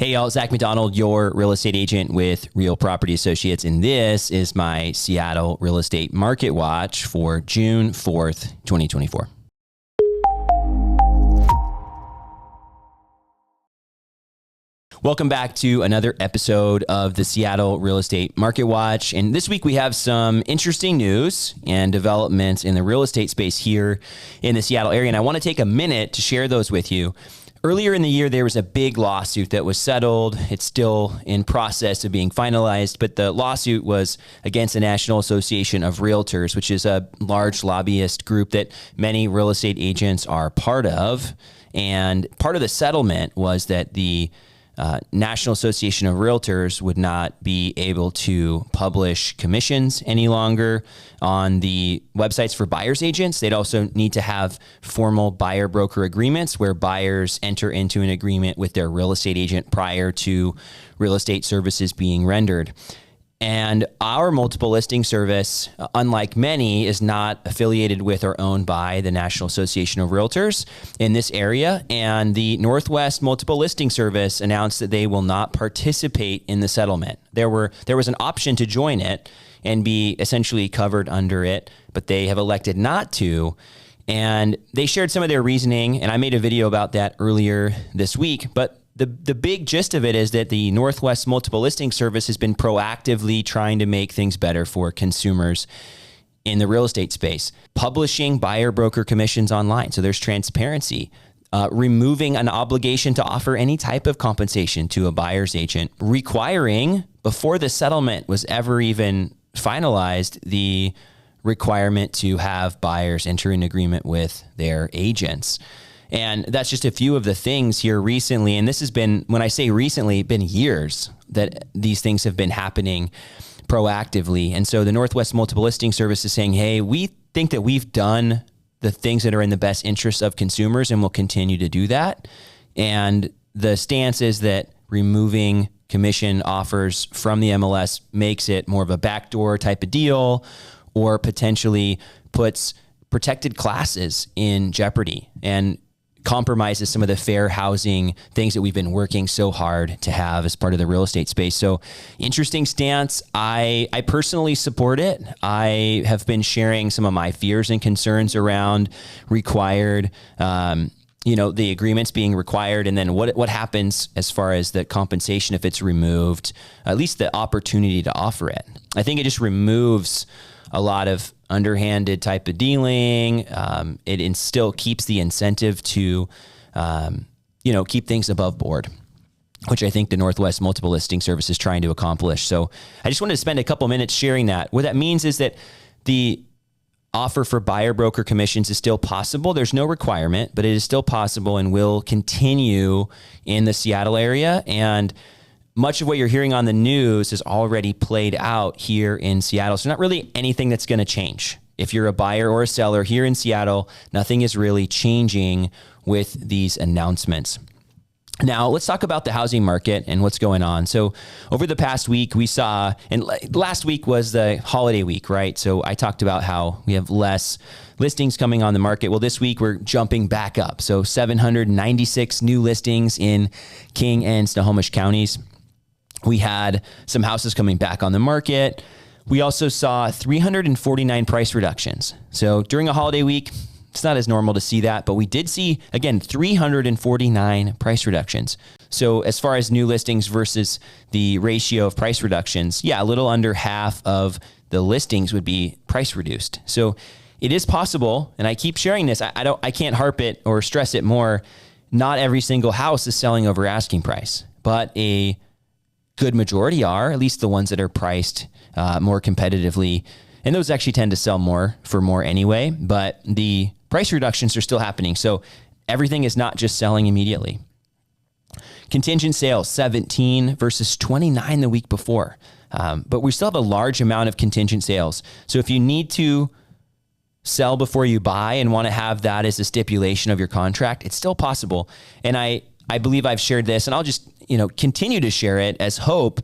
Hey y'all, Zach McDonald, your real estate agent with Real Property Associates, and this is my Seattle Real Estate Market Watch for June 4th, 2024. Welcome back to another episode of the Seattle Real Estate Market Watch. And this week we have some interesting news and developments in the real estate space here in the Seattle area. And I want to take a minute to share those with you. Earlier in the year, there was a big lawsuit that was settled. It's still in process of being finalized, but the lawsuit was against the National Association of Realtors, which is a large lobbyist group that many real estate agents are part of. And part of the settlement was that the National Association of Realtors would not be able to publish commissions any longer on the websites for buyer's agents. They'd also need to have formal buyer-broker agreements where buyers enter into an agreement with their real estate agent prior to real estate services being rendered. And our multiple listing service, unlike many, is not affiliated with or owned by the National Association of Realtors in this area. And the Northwest Multiple Listing Service announced that they will not participate in the settlement. There was an option to join it and be essentially covered under it, but they have elected not to. And they shared some of their reasoning, and I made a video about that earlier this week. But the big gist of it is that the Northwest Multiple Listing Service has been proactively trying to make things better for consumers in the real estate space, publishing buyer broker commissions online. So there's transparency, removing an obligation to offer any type of compensation to a buyer's agent, requiring, before the settlement was ever even finalized, the requirement to have buyers enter an agreement with their agents. And that's just a few of the things here recently. And this has been, when I say recently, been years that these things have been happening proactively. And so the Northwest Multiple Listing Service is saying, hey, we think that we've done the things that are in the best interest of consumers and will continue to do that. And the stance is that removing commission offers from the MLS makes it more of a backdoor type of deal, or potentially puts protected classes in jeopardy and compromises some of the fair housing things that we've been working so hard to have as part of the real estate space. So interesting stance. I personally support it. I have been sharing some of my fears and concerns around required, the agreements being required, and then what happens as far as the compensation if it's removed, at least the opportunity to offer it. I think it just removes a lot of underhanded type of dealing. It still keeps the incentive to, keep things above board, which I think the Northwest Multiple Listing Service is trying to accomplish. So I just wanted to spend a couple minutes sharing that. What that means is that the offer for buyer broker commissions is still possible. There's no requirement, but it is still possible and will continue in the Seattle area. And much of what you're hearing on the news is already played out here in Seattle. So not really anything that's going to change. If you're a buyer or a seller here in Seattle, nothing is really changing with these announcements. Now, let's talk about the housing market and what's going on. So over the past week, we saw, and last week was the holiday week, right? So I talked about how we have less listings coming on the market. Well, this week we're jumping back up. So 796 new listings in King and Snohomish counties. We had some houses coming back on the market. We also saw 349 price reductions. So during a holiday week, it's not as normal to see that, but we did see, again, 349 price reductions. So as far as new listings versus the ratio of price reductions, a little under half of the listings would be price reduced. So it is possible, and I keep sharing this. I can't harp it or stress it more. Not every single house is selling over asking price, but a good majority are, at least the ones that are priced more competitively. And those actually tend to sell more for more anyway, but the price reductions are still happening. So everything is not just selling immediately. Contingent sales, 17 versus 29 the week before. But we still have a large amount of contingent sales. So if you need to sell before you buy and want to have that as a stipulation of your contract, it's still possible. And I believe I've shared this, and I'll just continue to share it as hope.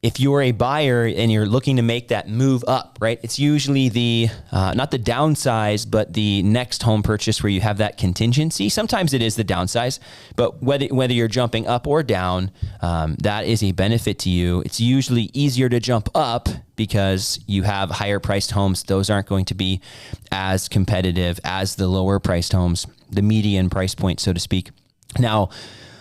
if you're a buyer and you're looking to make that move up, right? It's usually the, not the downsize, but the next home purchase where you have that contingency. Sometimes it is the downsize, but whether you're jumping up or down, that is a benefit to you. It's usually easier to jump up because you have higher priced homes. Those aren't going to be as competitive as the lower priced homes, the median price point, so to speak. Now,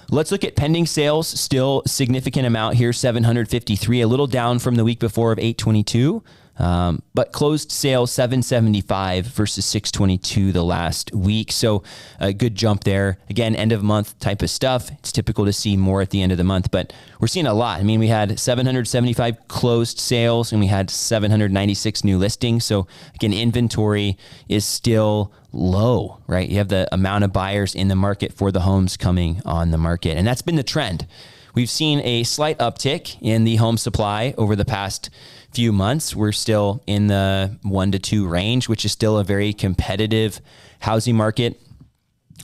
let's look at pending sales. Still significant amount here, 753, a little down from the week before of 822. But closed sales 775 versus 622 the last week. So a good jump there. Again, end of month type of stuff. It's typical to see more at the end of the month, but we're seeing a lot. I mean, we had 775 closed sales and we had 796 new listings. So again, inventory is still low, right? You have the amount of buyers in the market for the homes coming on the market. And that's been the trend. We've seen a slight uptick in the home supply over the past few months. We're still in the 1 to 2 range, which is still a very competitive housing market.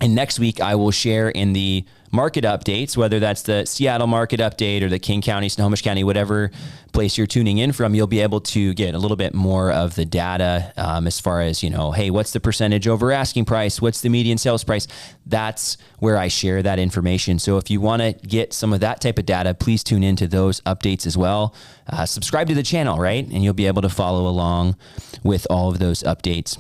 And next week, I will share in the market updates, whether that's the Seattle market update or the King County, Snohomish County, whatever place you're tuning in from, you'll be able to get a little bit more of the data as far as, hey, what's the percentage over asking price? What's the median sales price? That's where I share that information. So if you want to get some of that type of data, please tune into those updates as well. Subscribe to the channel, right? And you'll be able to follow along with all of those updates.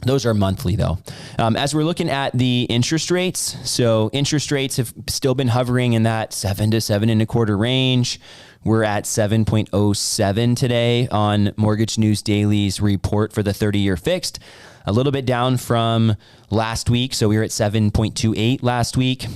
Those are monthly though. As we're looking at the interest rates, so interest rates have still been hovering in that 7 to 7.25 range. We're at 7.07 today on Mortgage News Daily's report for the 30-year fixed. A little bit down from last week. So we were at 7.28 last week.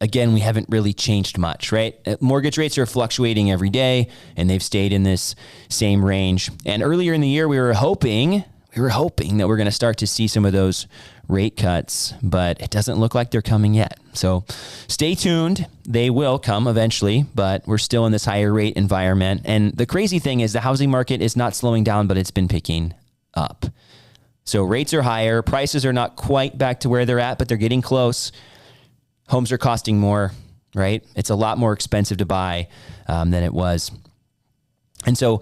Again, we haven't really changed much, right? Mortgage rates are fluctuating every day and they've stayed in this same range. And earlier in the year, we were hoping that we're going to start to see some of those rate cuts, but it doesn't look like they're coming yet. So stay tuned. They will come eventually, but we're still in this higher rate environment. And the crazy thing is the housing market is not slowing down, but it's been picking up. So rates are higher. Prices are not quite back to where they're at, but they're getting close. Homes are costing more, right? It's a lot more expensive to buy than it was. And so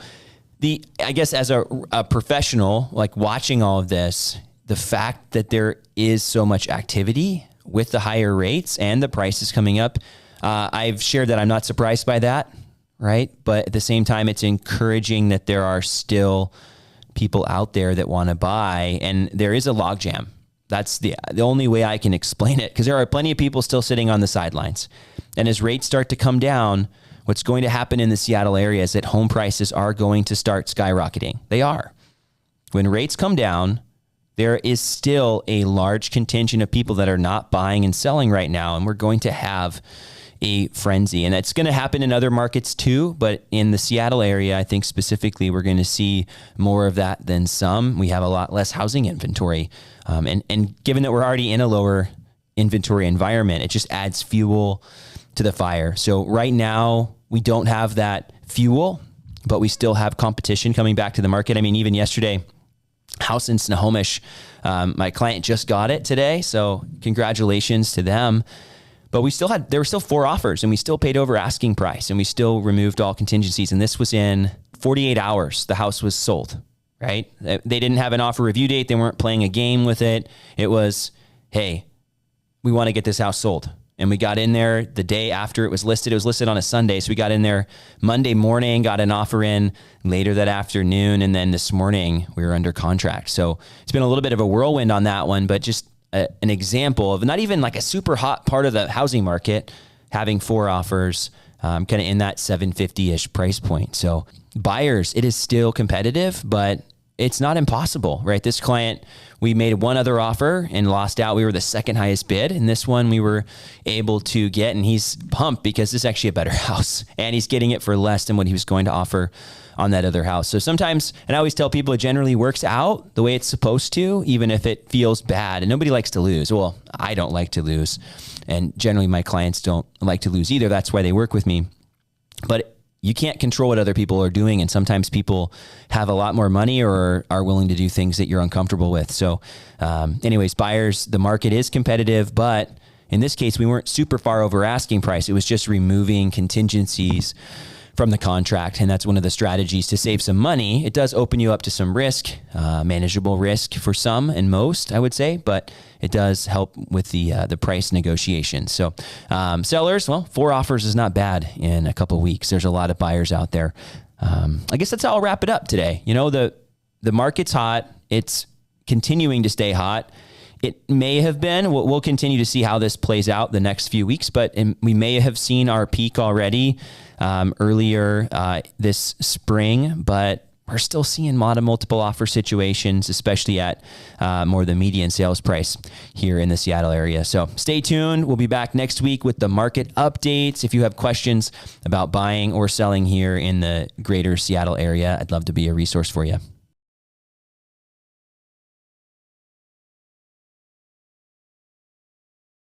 I guess as a professional, like watching all of this, the fact that there is so much activity with the higher rates and the prices coming up, I've shared that I'm not surprised by that, right? But at the same time, it's encouraging that there are still people out there that want to buy, and there is a logjam. That's the only way I can explain it, because there are plenty of people still sitting on the sidelines. And as rates start to come down, what's going to happen in the Seattle area is that home prices are going to start skyrocketing. They are. When rates come down, there is still a large contingent of people that are not buying and selling right now, and we're going to have a frenzy. And it's going to happen in other markets too, but in the Seattle area, I think specifically, we're going to see more of that than some. We have a lot less housing inventory. And given that we're already in a lower inventory environment, it just adds fuel to the fire. So right now, we don't have that fuel, but we still have competition coming back to the market. I mean, even yesterday, house in Snohomish, my client just got it today. So congratulations to them. But there were still 4 offers, and we still paid over asking price, and we still removed all contingencies. And this was in 48 hours. The house was sold, right? They didn't have an offer review date. They weren't playing a game with it. It was, hey, we want to get this house sold. And we got in there the day after it was listed. It was listed on a Sunday. So we got in there Monday morning, got an offer in later that afternoon. And then this morning we were under contract. So it's been a little bit of a whirlwind on that one, but just an example of not even like a super hot part of the housing market, having 4 offers kind of in that 750-ish price point. So buyers, it is still competitive, but it's not impossible, right? This client, we made one other offer and lost out. We were the second highest bid. And this one we were able to get, and he's pumped because this is actually a better house and he's getting it for less than what he was going to offer on that other house. So sometimes, and I always tell people, it generally works out the way it's supposed to, even if it feels bad. And nobody likes to lose. Well, I don't like to lose. And generally my clients don't like to lose either. That's why they work with me. But you can't control what other people are doing. And sometimes people have a lot more money or are willing to do things that you're uncomfortable with. So anyways, buyers, the market is competitive, but in this case, we weren't super far over asking price. It was just removing contingencies from the contract. And that's one of the strategies to save some money. It does open you up to some risk, manageable risk for some and most, I would say, but it does help with the price negotiation. So sellers, well, 4 offers is not bad in a couple of weeks. There's a lot of buyers out there. I guess that's how I'll wrap it up today. You know, the market's hot. It's continuing to stay hot. It may have been, we'll continue to see how this plays out the next few weeks, but we may have seen our peak already earlier this spring, but we're still seeing a lot of multiple offer situations, especially at more the median sales price here in the Seattle area. So stay tuned. We'll be back next week with the market updates. If you have questions about buying or selling here in the greater Seattle area, I'd love to be a resource for you.